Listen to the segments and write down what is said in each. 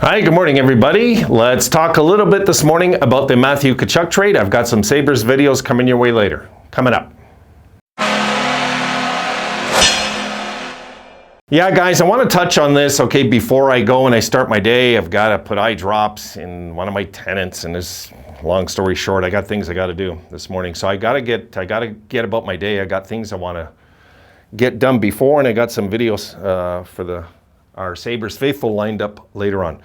Hi, good morning, everybody. Let's talk a little bit this morning about the Matthew Tkachuk trade. I've got some Sabres videos coming your way later. Coming up. Yeah, guys, I want to touch on this, okay, before I go and I start my day. I've got to put eye drops in one of my tenants, and this, long story short, I got things I got to do this morning. So I got to get about my day. I got things I want to get done before, and I got some videos for our Sabres faithful lined up later on.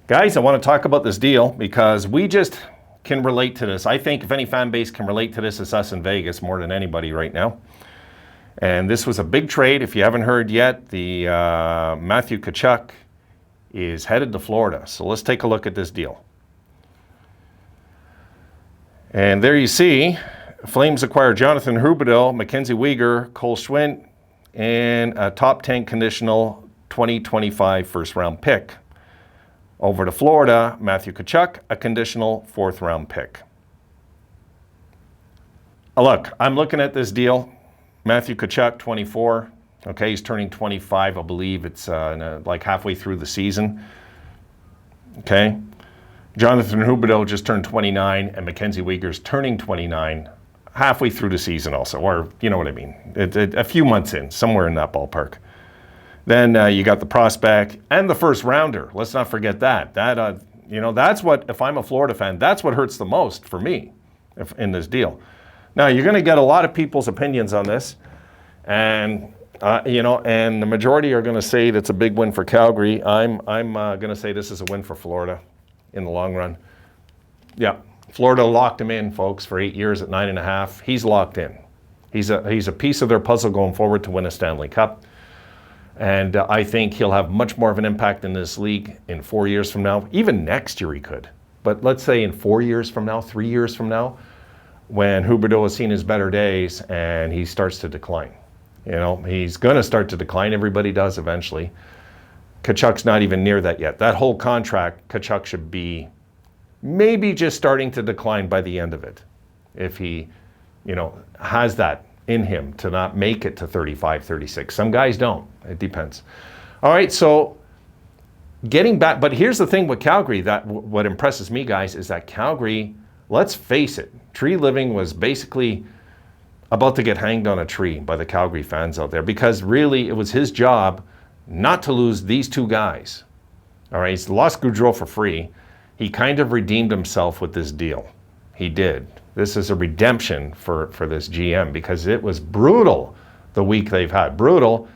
Guys, I want to talk about this deal because we just can relate to this. I think if any fan base can relate to this, it's us in Vegas more than anybody right now. And this was a big trade. If you haven't heard yet, the Matthew Tkachuk is headed to Florida. So let's take a look at this deal. And there you see, Flames acquire Jonathan Huberdeau, Mackenzie Weegar, Cole Schwint, and a top 10 conditional 2025 first-round pick. Over to Florida, Matthew Tkachuk, a conditional fourth-round pick. Look, I'm looking at this deal. Matthew Tkachuk, 24. Okay, he's turning 25, I believe. It's like halfway through the season. Okay. Jonathan Huberdeau just turned 29, and Mackenzie Weegar's turning 29 halfway through the season also, or you know what I mean. A few months in, somewhere in that ballpark. Then you got the prospect and the first rounder. Let's not forget that. That's what, if I'm a Florida fan, that's what hurts the most for me in this deal. Now, you're going to get a lot of people's opinions on this. And, and the majority are going to say that's a big win for Calgary. I'm going to say this is a win for Florida in the long run. Yeah, Florida locked him in, folks, for 8 years at 9.5. He's locked in. He's a piece of their puzzle going forward to win a Stanley Cup. And I think he'll have much more of an impact in this league in 4 years from now. Even next year he could. But let's say in 4 years from now, 3 years from now, when Huberdeau has seen his better days and he starts to decline. You know, he's going to start to decline. Everybody does eventually. Tkachuk's not even near that yet. That whole contract, Tkachuk should be maybe just starting to decline by the end of it. If he, has that in him to not make it to 35, 36. Some guys don't. It depends. All right, so getting back, but here's the thing with Calgary, that what impresses me, guys, is that Calgary, let's face it, Tree Living was basically about to get hanged on a tree by the Calgary fans out there, because really it was his job not to lose these two guys. All right, he's lost Gaudreau for free. He kind of redeemed himself with this deal. He did. This is a redemption for this GM, because it was brutal the week they've had. Brutal.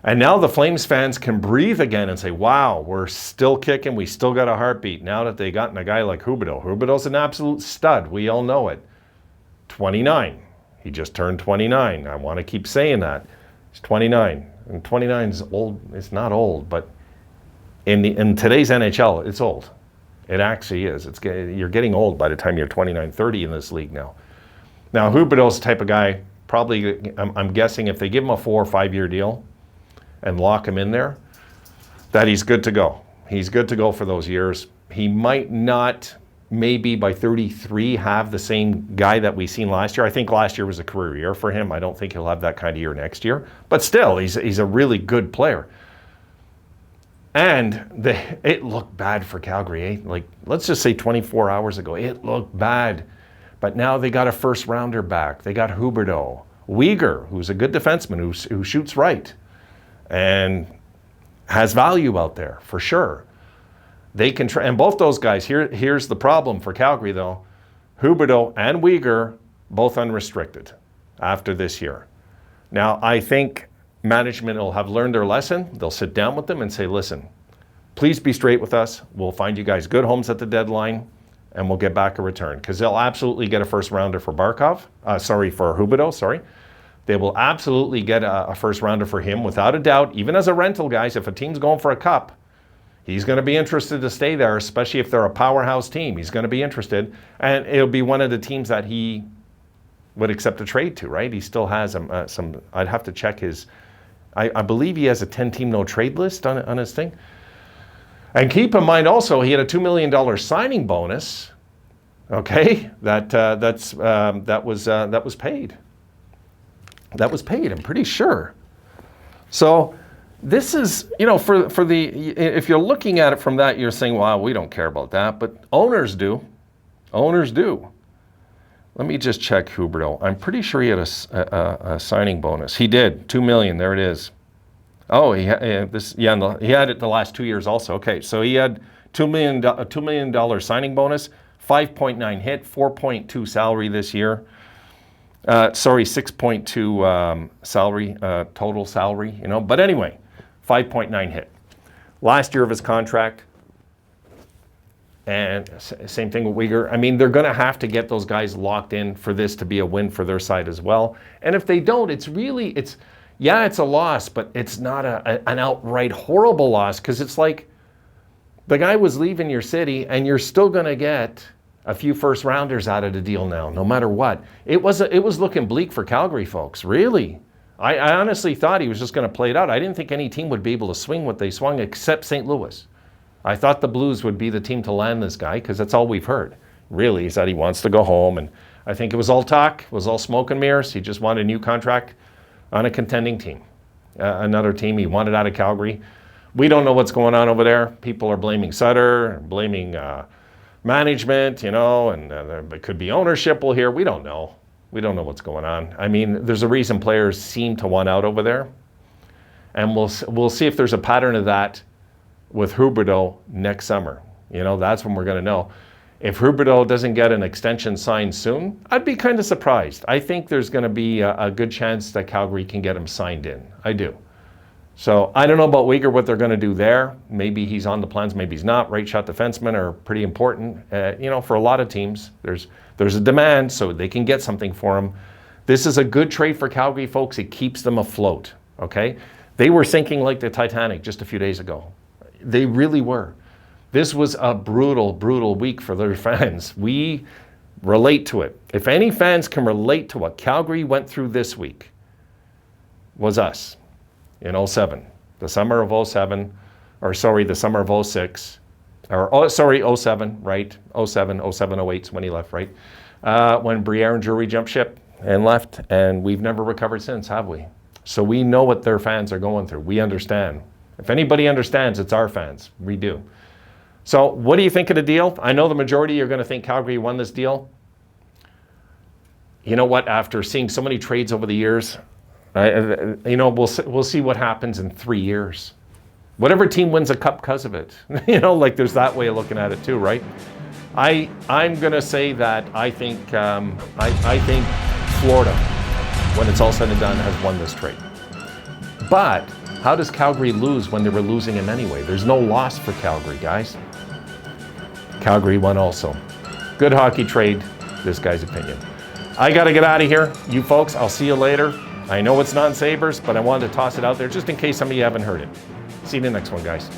And now the Flames fans can breathe again and say, wow, we're still kicking. We still got a heartbeat now that they gotten a guy like Huberdeau. Huberdeau's an absolute stud. We all know it. 29. He just turned 29. I want to keep saying that. He's 29. And 29 is old. It's not old, but in today's NHL, it's old. It actually is. You're getting old by the time you're 29, 30 in this league now. Now, Huberdeau's the type of guy, probably, I'm guessing if they give him a 4 or 5 year deal and lock him in there, that he's good to go. He's good to go for those years. He might not, maybe by 33, have the same guy that we seen last year. I think last year was a career year for him. I don't think he'll have that kind of year next year. But still, he's a really good player. And it looked bad for Calgary, eh? Like, let's just say 24 hours ago, it looked bad. But now they got a first rounder back. They got Huberdeau. Weegar, who's a good defenseman, who shoots right and has value out there for sure. They can and both those guys, here's the problem for Calgary though. Huberdeau and Weegar, both unrestricted after this year. Now, I think management will have learned their lesson. They'll sit down with them and say, listen, please be straight with us. We'll find you guys good homes at the deadline, and we'll get back a return. Because they'll absolutely get a first rounder for for Huberdeau. They will absolutely get a first rounder for him without a doubt. Even as a rental, guys, if a team's going for a cup, he's going to be interested to stay there, especially if they're a powerhouse team. He's going to be interested. And it'll be one of the teams that he would accept a trade to, right? He still has some, I'd have to check his, I believe he has a 10-team no-trade list on his thing. And keep in mind also, he had a $2 million signing bonus, okay, that was paid. That was paid, I'm pretty sure. So This is, for the, if you're looking at it from that, you're saying, wow, we don't care about that, but owners do. Owners do. Let me just check Huberdeau. I'm pretty sure he had a signing bonus. He did, $2 million, there it is. Oh, he had it the last 2 years also. Okay, so he had $2 million signing bonus, 5.9 hit, 4.2 salary this year. 6.2 salary, total salary, But anyway, 5.9 hit. Last year of his contract, and same thing with Uyghur. I mean, they're going to have to get those guys locked in for this to be a win for their side as well. And if they don't, it's a loss, but it's not an outright horrible loss, because it's like the guy was leaving your city and you're still going to get a few first rounders out of the deal now, no matter what. It was looking bleak for Calgary, folks, really. I honestly thought he was just going to play it out. I didn't think any team would be able to swing what they swung except St. Louis. I thought the Blues would be the team to land this guy, because that's all we've heard, really, is that he wants to go home. And I think it was all talk, it was all smoke and mirrors. He just wanted a new contract on a contending team, another team he wanted out of Calgary. We don't know what's going on over there. People are blaming Sutter, blaming management, and it could be ownership here. We don't know. We don't know what's going on. I mean, there's a reason players seem to want out over there. And we'll see if there's a pattern of that with Huberdeau next summer. That's when we're going to know. If Huberdeau doesn't get an extension signed soon, I'd be kind of surprised. I think there's going to be a good chance that Calgary can get him signed in. I do. So I don't know about Uyghur, what they're going to do there. Maybe he's on the plans, maybe he's not. Right shot defensemen are pretty important. For a lot of teams, there's a demand, so they can get something for him. This is a good trade for Calgary, folks. It keeps them afloat, okay? They were sinking like the Titanic just a few days ago. They really were. This was a brutal, brutal week for their fans. We relate to it. If any fans can relate to what Calgary went through this week, was us. In 07, the summer of 07, the summer of 06, 07, right? 07, 08's when he left, right? When Briere and Drury jumped ship and left, and we've never recovered since, have we? So we know what their fans are going through. We understand. If anybody understands, it's our fans. We do. So what do you think of the deal? I know the majority are going to think Calgary won this deal. You know what? After seeing so many trades over the years, we'll see what happens in 3 years. Whatever team wins a cup because of it. There's that way of looking at it too, right? I'm gonna say that I think Florida, when it's all said and done, has won this trade. But how does Calgary lose when they were losing him anyway? There's no loss for Calgary, guys. Calgary won also. Good hockey trade, this guy's opinion. I gotta get out of here. You folks, I'll see you later. I know it's non-Sabres, but I wanted to toss it out there just in case some of you haven't heard it. See you in the next one, guys.